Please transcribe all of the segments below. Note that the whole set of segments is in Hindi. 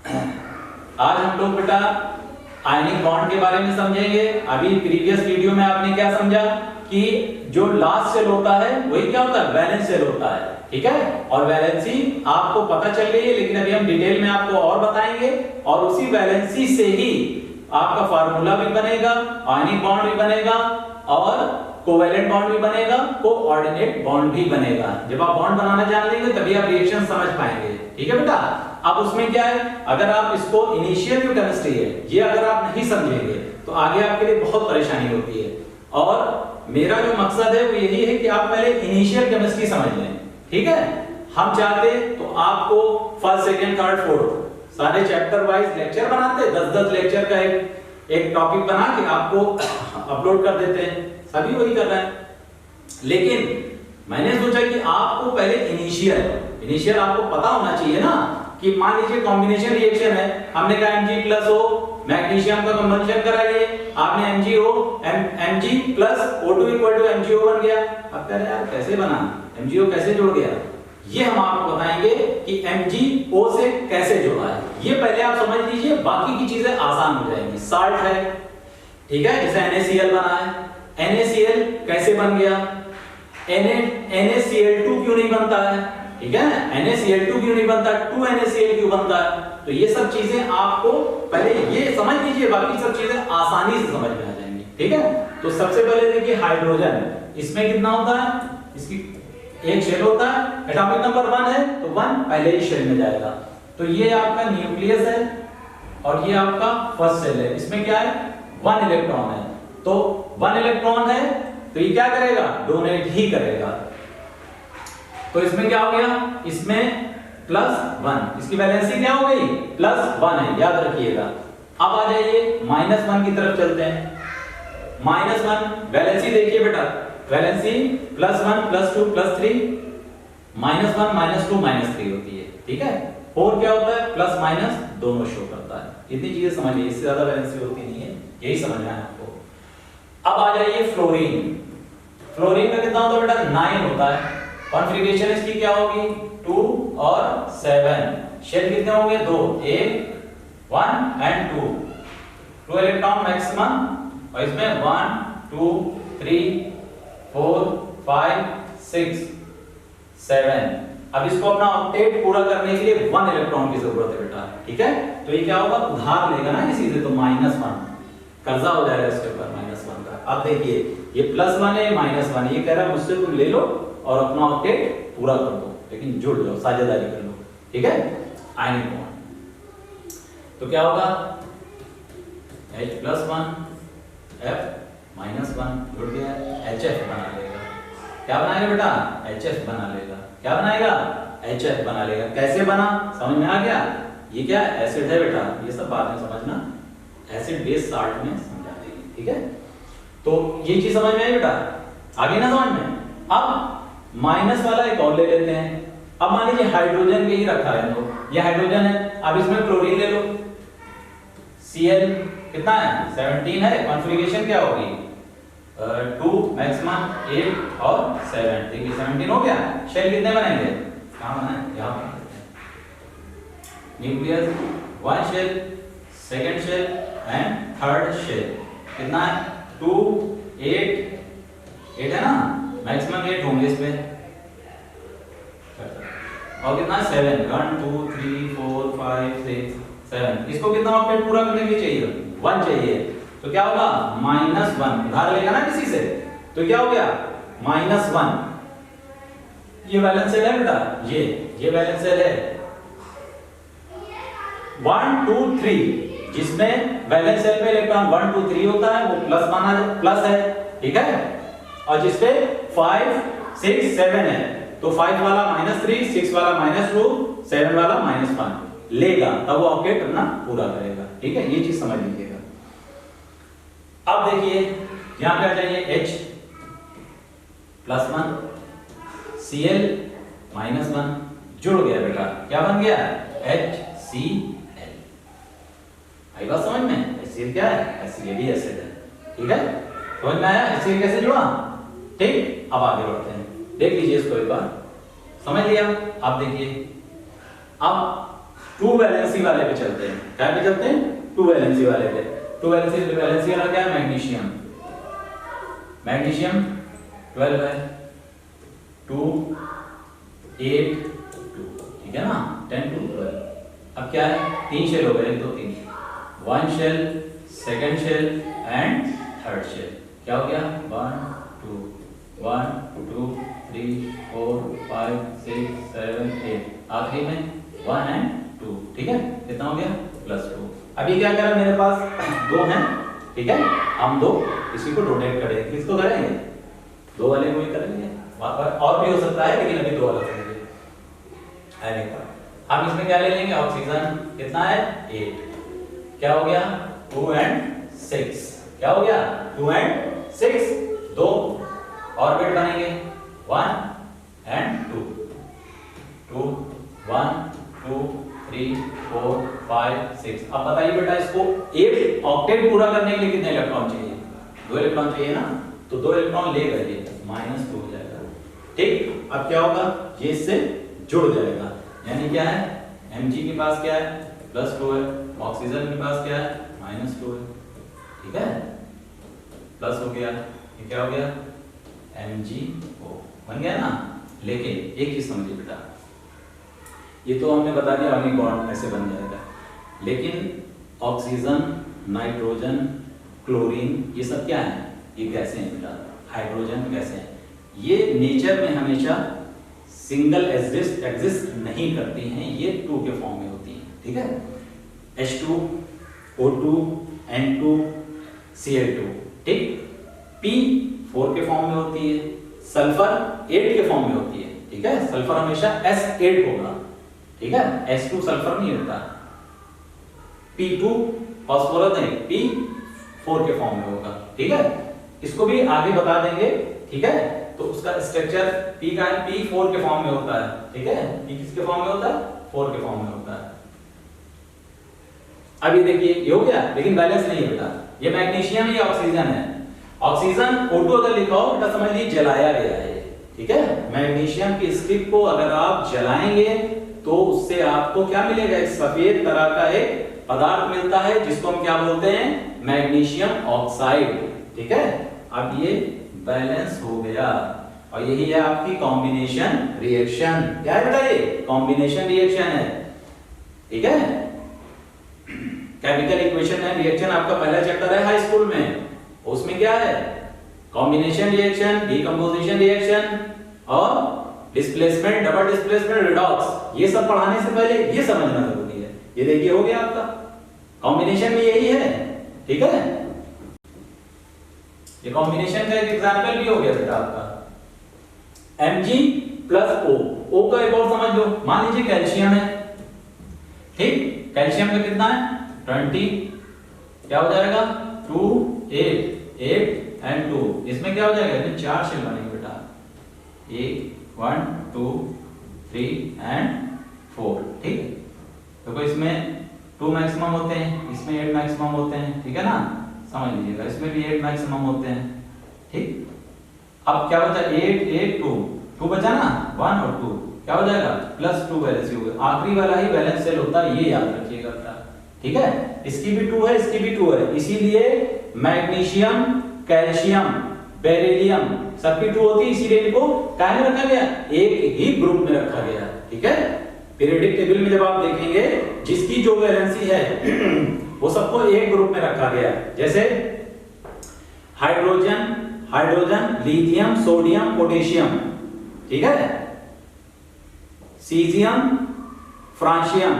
आज हम लोग बेटा आयनिक बॉन्ड के बारे में समझेंगे। अभी प्रीवियस वीडियो में आपने क्या समझा कि जो लास्ट सेल होता है वही क्या होता है, वैलेंस सेल होता है, ठीक है। और वैलेंसी आपको पता चल गई है, लेकिन अभी हम डिटेल में आपको और बताएंगे। और उसी वैलेंसी से ही आपका फार्मूला भी बनेगा, आयनिक बॉन्ड भी बनेगा और कोवैलेंट बॉन्ड भी बनेगा, कोऑर्डिनेट बॉन्ड भी बनेगा। जब आप बॉन्ड बनाना जान लेंगे तभी आप रिएक्शन समझ पाएंगे, ठीक है बेटा। अब उसमें क्या है, अगर आप इसको इनिशियल जो केमिस्ट्री है ये अगर आप नहीं समझेंगे तो आगे आपके लिए बहुत परेशानी होती है। और मेरा जो मकसद है वो यही है कि आप पहले इनिशियल केमिस्ट्री समझ लें, ठीक है। हम चाहते तो आपको फर्स्ट सेकंड थर्ड फोर्थ सारे चैप्टर वाइज लेक्चर बनाते, 10-10 लेक्चर का एक टॉपिक बना के आपको अपलोड कर देते हैं, सभी वही कर रहे हैं। लेकिन मैंने सोचा कि आपको पहले इनिशियल आपको पता होना चाहिए ना कि मान लीजिए कॉम्बिनेशन रिएक्शन है, हमने कहा Mg+O मैग्नीशियम का कंबंशन कराइए, आपने Mg+O2 MgO बन गया। अब कह रहे यार कैसे बना, MgO कैसे जुड़ गया, ये हम आपको बताएंगे कि MgO से कैसे जुड़ा है। ये पहले आप समझ लीजिए, बाकी की चीजें आसान हो जाएंगी। साल्ट है, ठीक है, जैसे NaCl बना है, NaCl कैसे बन गया, NaCl2 क्यों नहीं बनता है, ठीक है, NaCl2 क्यों नहीं बनता, 2NaCl क्यों बनता है। तो ये सब चीजें आपको पहले ये समझ लीजिए, बाकी सब चीजें आसानी से समझ में आ जाएंगी, ठीक है। तो सबसे पहले देखिए हाइड्रोजन, इसमें कितना होता है, इसकी एक शेल होता है, एटॉमिक नंबर 1 है तो 1 पहले ही शेल में जाएगा। तो ये आपका न्यूक्लियस है और ये आपका फर्स्ट सेल है, इसमें क्या है 1 इलेक्ट्रॉन है। तो 1 इलेक्ट्रॉन है तो ये क्या करेगा, डोनेट ही करेगा। तो इसमें क्या हो गया, इसमें +1, इसकी वैलेंसी क्या हो गई, +1 है, याद रखिएगा। अब आ जाइए -1 की तरफ चलते हैं। -1 वैलेंसी देखिए बेटा, वैलेंसी +1 +2 +3, -1 -2 -3 होती है, ठीक है। 4 क्या होता है, प्लस माइनस दोनों शो करता है। इतनी चीजें समझ लीजिए, इससे ज्यादा वैलेंसी होती नहीं है, यही समझना है आपको। अब आ जाइए फ्लोरीन। फ्लोरीन में कितना होता है बेटा, 9 होता है। कॉन्फ़िगरेशन इसकी क्या होगी, 2 और 7। शेल कितने होंगे, 2, 1 एंड 2 इलेक्ट्रॉन मैक्सिमम। और इसमें 1 2 3 4 5 6 7। अब इसको अपना ऑक्टेट पूरा करने के लिए 1 इलेक्ट्रॉन की जरूरत है बेटा, ठीक है। तो ये क्या होगा, उधार लेगा ना किसी से, तो -1 कर्जा हो जाएगा इसके ऊपर -1 का। अब देखिए ये +1 है, -1, ये कह रहा है मुझसे तुम ले लो और अपना ऑक्टेट पूरा कर दो, लेकिन जुड़ जाओ, साझेदारी कर लो, ठीक है। आयनिक बॉन्ड तो क्या होगा, H+1 F-1 जुड़ गया, HF बना लेगा। क्या बनाएगा बेटा, HF बना लेगा। क्या बनाएगा, HF बना लेगा। कैसे बना, समझ में आ गया। ये क्या एसिड है बेटा, ये सब बाद में समझना, एसिड बेस साल्ट में समझा देंगे, ठीक है। तो ये चीज समझ में आई बेटा, आगे ना समझ में। अब माइनस वाला एक और ले लेते हैं। अब मान लीजिए हाइड्रोजन के ही रखा है, तो ये हाइड्रोजन है, अब इसमें क्लोरीन ले लो। Cl कितना है, 17 है। कॉन्फ़िगरेशन क्या होगी, 2 मैक्सिमम 8 और 7, ठीक है, 17 हो गया। शेल कितने बनेंगे, कहां बनाए, यहां पर nucleus, 1 shell, second shell and third shell. कितना है, 2 8 है ना, मैक्सिमम 8 होंगे इस पे। और कितना है, 7, 1 2 3 4 5 6 7। इसको कितना ऑक्टेट पूरा करने के लिए चाहिए, 1 चाहिए। तो क्या होगा, -1 उधार लेगा ना किसी से, तो क्या हो गया -1। ये वैलेंस सेल है बेटा, ये वैलेंस सेल है 1 2 3, जिसमें वैलेंस सेल में इलेक्ट्रॉन 1 2 3 होता है, वो प्लस है, ठीक है। और जिसपे 5 6 7 है, तो 5 वाला -3, 6 वाला -2, 7 वाला -1 लेगा, तब वो ऑक्टेट अपना पूरा करेगा, ठीक है। ये चीज समझ लीजिएगा। अब देखिए यहां पे आ जाइए, H+1 Cl -1 जुड़ गया बेटा, क्या बन गया, HCl। आई बात समझ में, HCl क्या है, HCl ही एसिड है, ठीक है। समझ में आया HCl कैसे जुड़ा, ठीक। अब आगे बढ़ते हैं, देख लीजिए इसको एक बार, समझ लिया। अब देखिए, अब टू वैलेंसी वाले पे चलते हैं। क्या पे चलते हैं? टू वैलेंसी वाले पे। टू वैलेंसी वाला क्या है? मैग्नीशियम। मैग्नीशियम 12 है, 2 8 2, ठीक है ना, 10 to 12। अब क्या है? 3 शेल हो गए, 1 2 3, 1 shell, second shell and third shell. क्या हो गया? 1 2 1 2 3 4 5 6 7 8, आखिरी में 1 and 2, ठीक है। कितना हो गया? +2। अभी क्या करें, मेरे पास 2 हैं, ठीक है, हम 2 इसी को डोनेट करेंगे। किसको करेंगे? 2 वाले को ही करेंगे, वहां पर और भी हो सकता है लेकिन अभी 2 वाला करेंगे। हम इसमें क्या ले लेंगे? ऑक्सीजन कितना है? 8। क्या हो गया? 2 and 6। क्या हो गया? 2 and 6। 2 ऑर्बिट बनेंगे, 1 and 2, 2 1 2 3 4 5 6। अब बताइए बेटा, इसको 8 ऑक्टेट पूरा करने के लिए कितने इलेक्ट्रॉन चाहिए? 2 इलेक्ट्रॉन चाहिए ना, तो 2 इलेक्ट्रॉन ले गए, -2 हो जाएगा, ठीक। अब क्या होगा? ये इससे जुड़ जाएगा, यानी क्या है? Mg के पास क्या है? +2 है, ऑक्सीजन के पास क्या है? -2 है, ठीक है, प्लस हो गया। ये क्या हो गया? MgO बन गया ना। लेकिन एक चीज समझिए बेटा, ये तो हमने बता दिया अणु बॉन्ड ऐसे बन जाएगा, लेकिन ऑक्सीजन, नाइट्रोजन, क्लोरीन, ये सब क्या है? ये गैसें हैं बेटा, हाइड्रोजन गैसें हैं। ये नेचर में हमेशा सिंगल एग्जिस्ट नहीं करती हैं, ये 2 के फॉर्म में होती हैं, ठीक है। H2, O2, N2, Cl2, ठीक। P 4 के फॉर्म में होती है, सल्फर 8 के फॉर्म में होती है, ठीक है। सल्फर हमेशा S8 होगा, ठीक है, S2 सल्फर नहीं होता। P2 फास्फोरस नहीं, P4 के फॉर्म में होगा, ठीक है। इसको भी आगे बता देंगे, ठीक है। तो उसका स्ट्रक्चर P का है, P4 के फॉर्म में होता है, ठीक है। P किसके फॉर्म में होता है? 4 के फॉर्म में होता है। अभी देखिए ये हो गया, लेकिन बैलेंस नहीं है बेटा। ये मैग्नीशियम है, ये ऑक्सीजन है। ऑक्सीजन O2 अगर लिखा हो बेटा, समझ लीजिए जलाया गया है, ठीक है। मैग्नीशियम की स्टिक को अगर आप जलाएंगे तो उससे आपको क्या मिलेगा? एक सफेद तरह का एक पदार्थ मिलता है, जिसको हम क्या बोलते हैं? मैग्नीशियम ऑक्साइड, ठीक है। अब ये बैलेंस हो गया, और यही है आपकी कॉम्बिनेशन रिएक्शन। क्या है बेटा? ये कॉम्बिनेशन रिएक्शन है, ठीक है। केमिकल इक्वेशन एंड रिएक्शन आपका पहला चैप्टर है हाई स्कूल में, उसमें क्या है? कॉम्बिनेशन रिएक्शन, डीकंपोजिशन रिएक्शन और डिस्प्लेसमेंट, डबल डिस्प्लेसमेंट, रिडॉक्स। ये सब पढ़ाने से पहले ये समझना जरूरी है। ये देखिए हो गया आपका कॉम्बिनेशन में यही है, ठीक है। ये कॉम्बिनेशन का एक एग्जांपल भी हो गया बेटा आपका, Mg प्लस O का एक और समझ लो। मान लीजिए कैल्शियम है, ठीक। कैल्शियम का कितना है? 20। क्या हो जाएगा? 2 8 8 and 2। इसमें क्या हो जाएगा? इसमें 4 शेल बनेंगे बेटा, 1 2 3 and 4, ठीक। देखो इसमें 2 मैक्सिमम होते हैं, इसमें 8 मैक्सिमम होते हैं, ठीक है ना, समझ लीजिएगा। इसमें भी 8 मैक्सिमम होते हैं, ठीक। अब क्या बचा? 8 8 2 बचा ना, 1 और 2 क्या हो जाएगा? +2 वैलेंसी हो गया। आखिरी वाला ही वैलेंस शेल होता है, ये याद रखिएगा बेटा, ठीक है। इसकी भी 2 है, इसकी भी 2 है, इसीलिए मैग्नीशियम, कैल्शियम, बेरिलियम सबकी 2 होती है, इसीलिए इनको क्या में रखा गया? एक ही ग्रुप में रखा गया, ठीक है। पीरियोडिक टेबल में जब आप देखेंगे, जिसकी जो वैलेंसी है वो सबको एक ग्रुप में रखा गया। जैसे हाइड्रोजन, लिथियम, सोडियम, पोटेशियम, ठीक है, caesium, francium,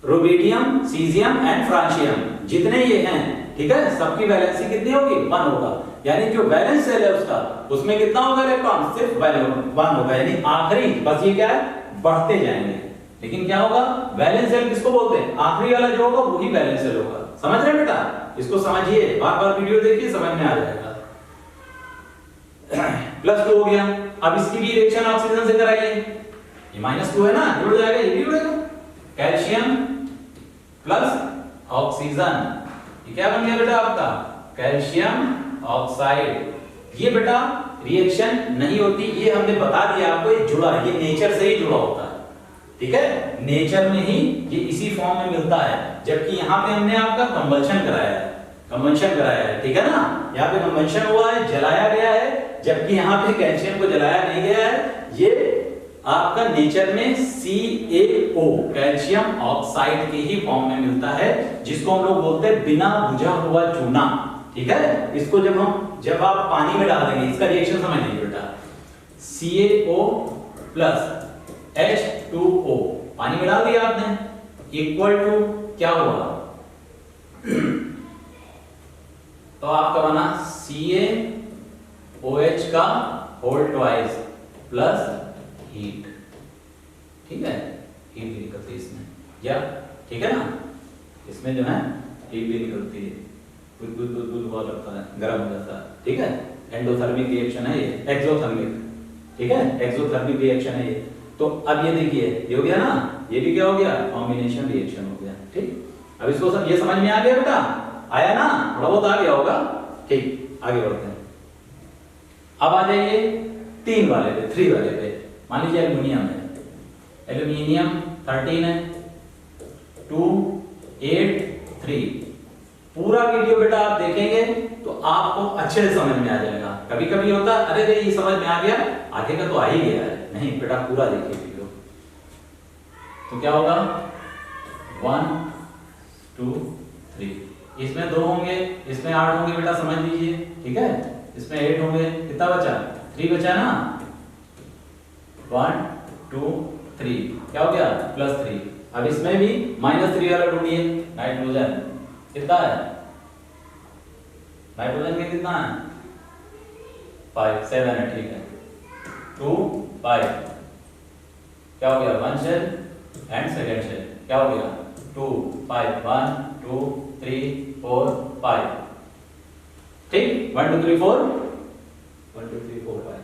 rubidium, caesium and francium, जितने ये हैं, ठीक है, सबकी वैलेंसी कितनी होगी? 1 होगा। यानी जो वैलेंस सेल है उसका, उसमें कितना होगा इलेक्ट्रॉन? सिर्फ 1 होगा। यानी आखिरी बस ये क्या है? बढ़ते जाएंगे। लेकिन क्या होगा? वैलेंस सेल किसको बोलते हैं? आखिरी वाला जो होगा वही वैलेंस सेल होगा। समझ रहे बेटा? इसको समझिए, बार-बार वीडियो देखिए, समझ में आ जाएगा। +2 हो गया। अब इसकी भी रिएक्शन ऑक्सीजन से कराइए, ये -2 है ना, जुड़ जाएगा, ये भी जुड़ेगा। कैल्शियम प्लस ऑक्सीजन, ये क्या बन गया बेटा आपका? Calcium oxide. ये बेटा रिएक्शन नहीं होती, ये हमने बता दिया आपको, ये जुड़ा है, ये नेचर से ही जुड़ा होता है, ठीक है, नेचर में ही ये इसी फॉर्म में मिलता है, जबकि यहाँ पे हमने आपका कंबंशन कराया है, ठीक है ना, यहाँ पे कंबंशन हुआ है, जलाया गया है, जबकि यहाँ पे कैल्शियम को जलाया नहीं गया है। ये आपका नेचर में CaO कैल्शियम ऑक्साइड के ही फॉर्म में मिलता है, जिसको हम लोग बोलते हैं बिना बुझा हुआ चूना। ठीक है, इसको जब आप पानी में डाल देंगे, इसका रिएक्शन समझ लीजिए बेटा, CaO प्लस H2O पानी में डाल दिया आपने, इक्वल टू क्या हुआ, तो आपका बना CaOH का होल ट्वाइस प्लस हीट। ठीक है, हीट भी निकलती है इसमें, या ठीक है ना, इसमें जो है हीट भी निकलती है, बुद हुआ लगता है, गर्म हो जाता है। ठीक है, एंडोथर्मिक रिएक्शन है ये, एक्सोथर्मिक, ठीक है, एक्सोथर्मिक रिएक्शन है ये। तो अब ये देखिए, ये हो गया ना, ये भी क्या हो गया, कॉम्बिनेशन रिएक्शन हो गया। ठीक, अब इसको सब ये समझ में आ गया बेटा, आया ना, थोड़ा बहुत आ गया होगा। ठीक, आगे बढ़ते हैं। अब आ जाइए 3 वाले पे, 3 वाले पे। मान लीजिए एल्युमिनियम है, एल्युमिनियम 13 है, 2 8 3। पूरा वीडियो बेटा आप देखेंगे तो आपको अच्छे से समझ में आ जाएगा। कभी कभी होता है अरे ये समझ में आ गया, आगे का तो आ ही गया है, नहीं बेटा पूरा देखिए वीडियो। तो क्या होगा, 1 2 3, इसमें 2 होंगे, इसमें 8 होंगे बेटा, समझ लीजिए। ठीक है, इसमें 8 होंगे, कितना बचा, 3 बचा ना, 1 2 3, क्या हो गया, +3। अब इसमें भी -3 वाला ढूंढिए, नाइट्रोजन कितना है, नाइट्रोजन में कितना है, 5 7 है, ठीक है, 2 5, क्या हो गया, 1 शेल एंड सेकंड शेल, क्या हो गया, 2 5 1 2 3 4 5। ठीक, 1 2 3 4 1 2 3 4 5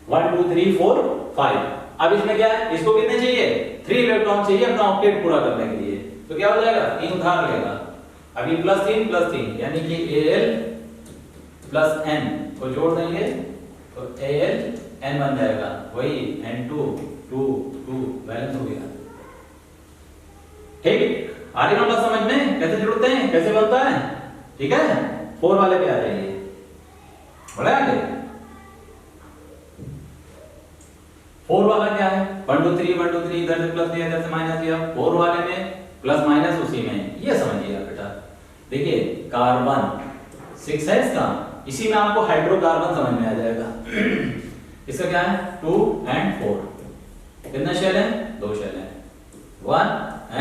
1 2 3 4 5। अब इसमें क्या है, इसको कितने चाहिए, 3 इलेक्ट्रॉन चाहिए अपना ऑक्टेट पूरा करने के लिए। तो क्या हो जाएगा, 3 उधार लेगा। अभी +3 यानी कि Al प्लस N को जोड़ देंगे तो Al N बन जाएगा, वही N2 2 2 बैलेंस हो गया। ठीक, आगे ना बात समझ में, कैसे जोड़ते हैं, कैसे बनता है। ठीक है, 4 वाले पे आ जाइए, बढ़े आगे। 4 वाला क्या है, 1 2 3 1 2 3, इधर से प्लस दिया, इधर से माइनस दिया। 4 वाले में प्लस माइनस उसी में, ये समझिएगा बेटा। देखिए कार्बन 6 है इसका, इसी में आपको हाइड्रोकार्बन समझ में आ जाएगा। इसका क्या है, 2 and 4, कितने शेल है, 2 शेल है, 1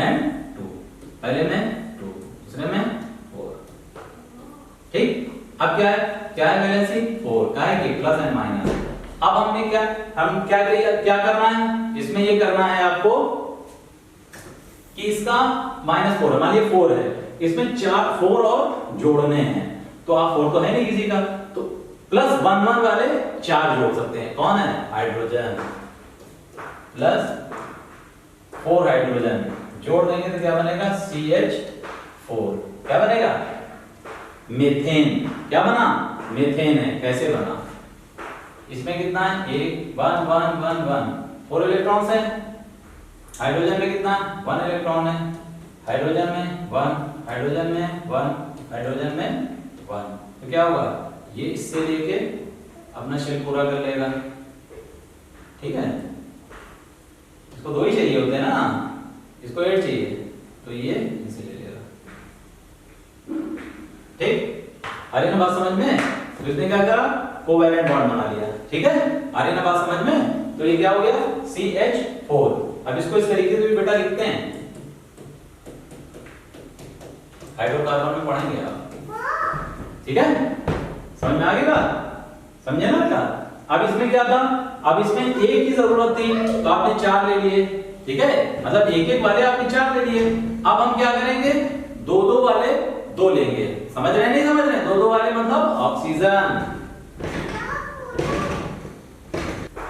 and 2, पहले में 2, दूसरे में 4। ठीक, अब क्या है वैलेंसी 4, क्या है कि प्लस एंड माइनस। अब हमने क्या करना है, इसमें ये करना है आपको कि इसका -4 है, मान लीजिए 4 है, इसमें 4 और जोड़ने हैं। तो आप 4 तो है नहीं किसी का, तो +1 1 वाले 4 जोड़ सकते हैं। कौन है, हाइड्रोजन, +4 हाइड्रोजन जोड़ देंगे तो क्या बनेगा, CH4, क्या बनेगा, मीथेन। क्या बना, मीथेन है। कैसे बना, इसमें कितना है, 1 1 1 1 1, 4 इलेक्ट्रॉन्स हैं। हाइड्रोजन में कितना, 1 इलेक्ट्रॉन है, हाइड्रोजन में 1, हाइड्रोजन में 1, हाइड्रोजन में 1। तो क्या होगा, ये इससे लेके अपना शेल पूरा कर लेगा। ठीक है, इसको 2 ही चाहिए होते हैं ना, इसको 8 चाहिए, तो ये इसे ले लेगा। ठीक, आ रही ना बात समझ में। तो इसने क्या करा, कोवैलेंट बॉन्ड बना लिया। ठीक है, आ रही ना बात समझ में। तो ये क्या हो गया, CH4। अब इसको इस तरीके से भी बेटा लिखते हैं, हाइड्रोकार्बन में पढ़ेंगे आप। ठीक है, समझ में आ गया, समझे ना बेटा। अब इसमें क्या था, अब इसमें एक की जरूरत थी तो आपने 4 ले लिए। ठीक है, मतलब एक वाले आपने 4 ले लिए। अब हम क्या करेंगे, 2 वाले 2 लेंगे। समझ रहे हैं, नहीं समझ रहे हैं, 2 वाले मतलब ऑक्सीजन।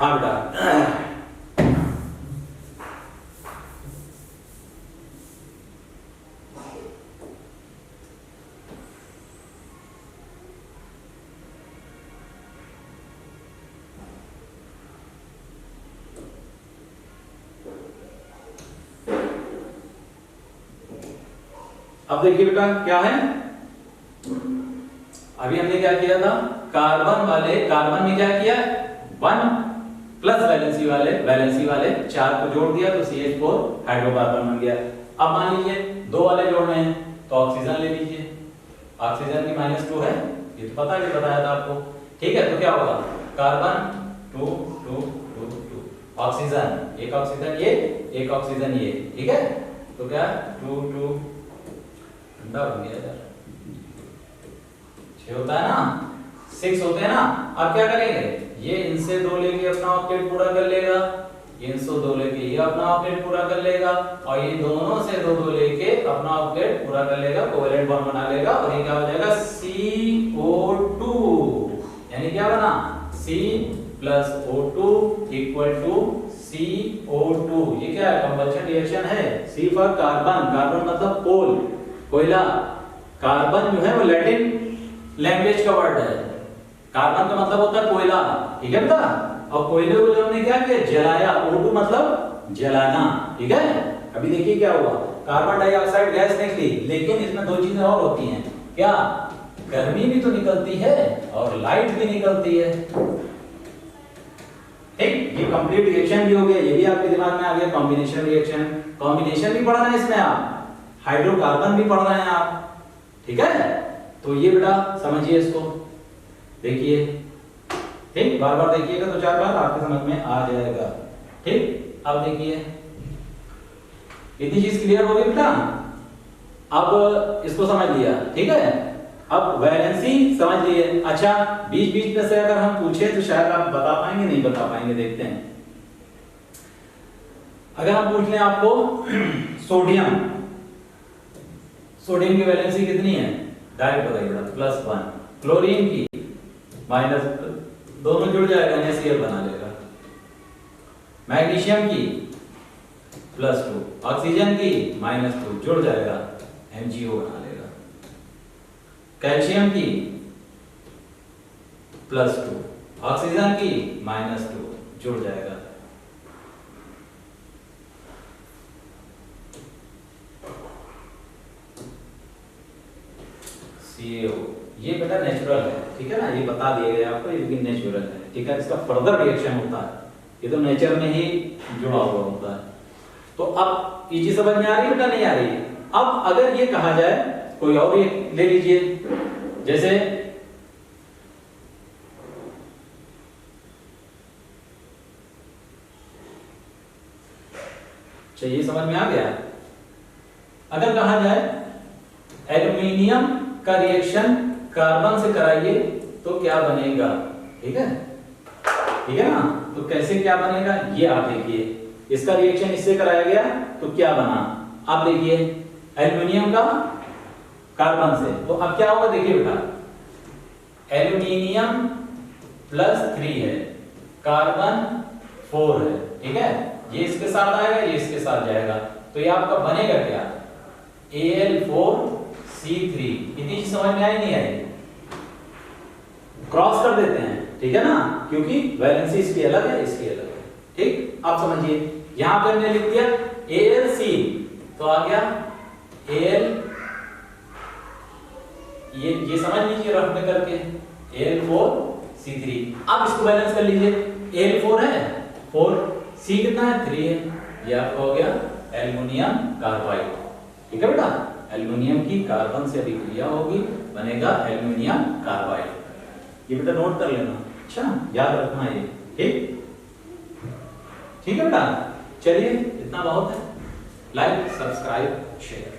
हाँ बेटा, अब देखिए बेटा क्या है, अभी हमने क्या किया था, कार्बन में क्या किया, 1 प्लस वैलेंसी वाले 4 को जोड़ दिया तो CH4 हाइड्रोकार्बन बन गया। अब मान लीजिए 2 वाले जोड़ने हैं तो ऑक्सीजन ले लीजिए, ऑक्सीजन की -2 है, ये तो पता है, बताया था आपको, ठीक है। तो क्या होगा, कार्बन 2 2 2 2, ऑक्सीजन एक ऑक्सीजन ये, ठीक है। तो क्या 2 2 ठंडा हो गया यार, 6 होता है ना, 6 होते हैं ना। अब क्या करेंगे, ये इनसे 2 लेके अपना ऑक्टेट पूरा कर लेगा, इनसे 2 लेके ये अपना ऑक्टेट पूरा कर लेगा, और ये दोनों से 2 लेके अपना ऑक्टेट पूरा कर लेगा, कोवेलेंट बॉन्ड बना लेगा, और ये क्या हो जाएगा CO2, यानी क्या बना C plus O2 equal to CO2। ये क्या है, कंबशन रिएक्शन है। C फॉर कार्बन मतलब पोल, कोयला। कार्बन जो है वो लैटिन लैंग्वेज का वर्ड है, कार्बन का मतलब होता है कोयला, ठीक है बेटा। और कोयले को जो हमने क्या किया, जलाया, O2 मतलब जलाना, ठीक है। अभी देखिए क्या हुआ, कार्बन डाइऑक्साइड गैस निकली, लेकिन इसमें 2 चीजें और होती हैं, क्या, गर्मी भी तो निकलती है और लाइट भी निकलती है, ठीक। ये कंप्लीट रिएक्शन भी हो गया, ये भी आपके दिमाग में आ गया, कॉम्बिनेशन रिएक्शन। कॉम्बिनेशन भी पढ़ रहे हैं इसमें आप, हाइड्रोकार्बन भी पढ़ रहे हैं आप, ठीक है। तो ये बेटा समझिए इसको, देखिए, ठीक, बार बार देखिएगा तो 4 बार आपके समझ में आ जाएगा, ठीक। अब देखिए इतनी चीज क्लियर हो गई बेटा, अब इसको समझ लिया, ठीक है। अब वैलेंसी समझ लिए। अच्छा, बीच बीच में से अगर हम पूछे तो शायद आप बता पाएंगे, नहीं बता पाएंगे, देखते हैं। अगर हम पूछ लें आपको सोडियम की वैलेंसी कितनी है, डायरेक्ट बताइएगा, +1, क्लोरीन की माइनस, दोनों जुड़ जाएगा, NaCl बना लेगा। मैग्नीशियम की +2, ऑक्सीजन की -2 जुड़ जाएगा, MgO बना लेगा। कैल्शियम की +2, ऑक्सीजन की -2 जुड़ जाएगा। CO, ये बेटा नेचुरल है, ठीक है ना, ये बता दिए गए आपको, ये नेचुरल है, ठीक है। इसका फर्दर रिएक्शन होता है, ये तो नेचर में ही जुड़ा हुआ होता है। तो अब ये चीज समझ में आ रही है बेटा, नहीं आ रही है? अब अगर ये कहा जाए, कोई और ये ले लीजिए, जैसे चाहिए, समझ में आ गया। अगर कहा जाए एल्यूमिनियम का रिएक्शन कार्बन से कराइए तो क्या बनेगा, ठीक है, ठीक है ना। तो कैसे क्या बनेगा ये आप देखिए, इसका रिएक्शन इससे कराया गया तो क्या बना, आप देखिए एल्यूमिनियम का कार्बन से, तो अब क्या होगा देखिए बेटा, एल्यूमिनियम +3 है, कार्बन 4 है, ठीक है। ये इसके साथ आएगा, ये इसके साथ जाएगा, तो ये आपका बनेगा क्या, Al4C3। इतनी चीज समझ में आई नहीं आई, क्रॉस कर देते हैं, ठीक है ना, क्योंकि वैलेंसी इसकी अलग है, इसकी अलग है, ठीक। आप समझिए, यहां पे हमने लिख दिया Alc, तो आ गया Al, ये समझ लीजिए रफ में करके, Al4C3। अब इसको बैलेंस कर लीजिए, Al4 है 4, C कितना है 3 है, ये आपका हो गया एल्युमिनियम कार्बाइड, ठीक है बेटा। एल्युमिनियम की कार्बन से अभिक्रिया होगी, बनेगा एल्युमिनियम कार्बाइड। ये बेटा नोट कर लेना, अच्छा याद रखना ये, ठीक, ठीक है बेटा। चलिए इतना बहुत है, लाइक सब्सक्राइब शेयर।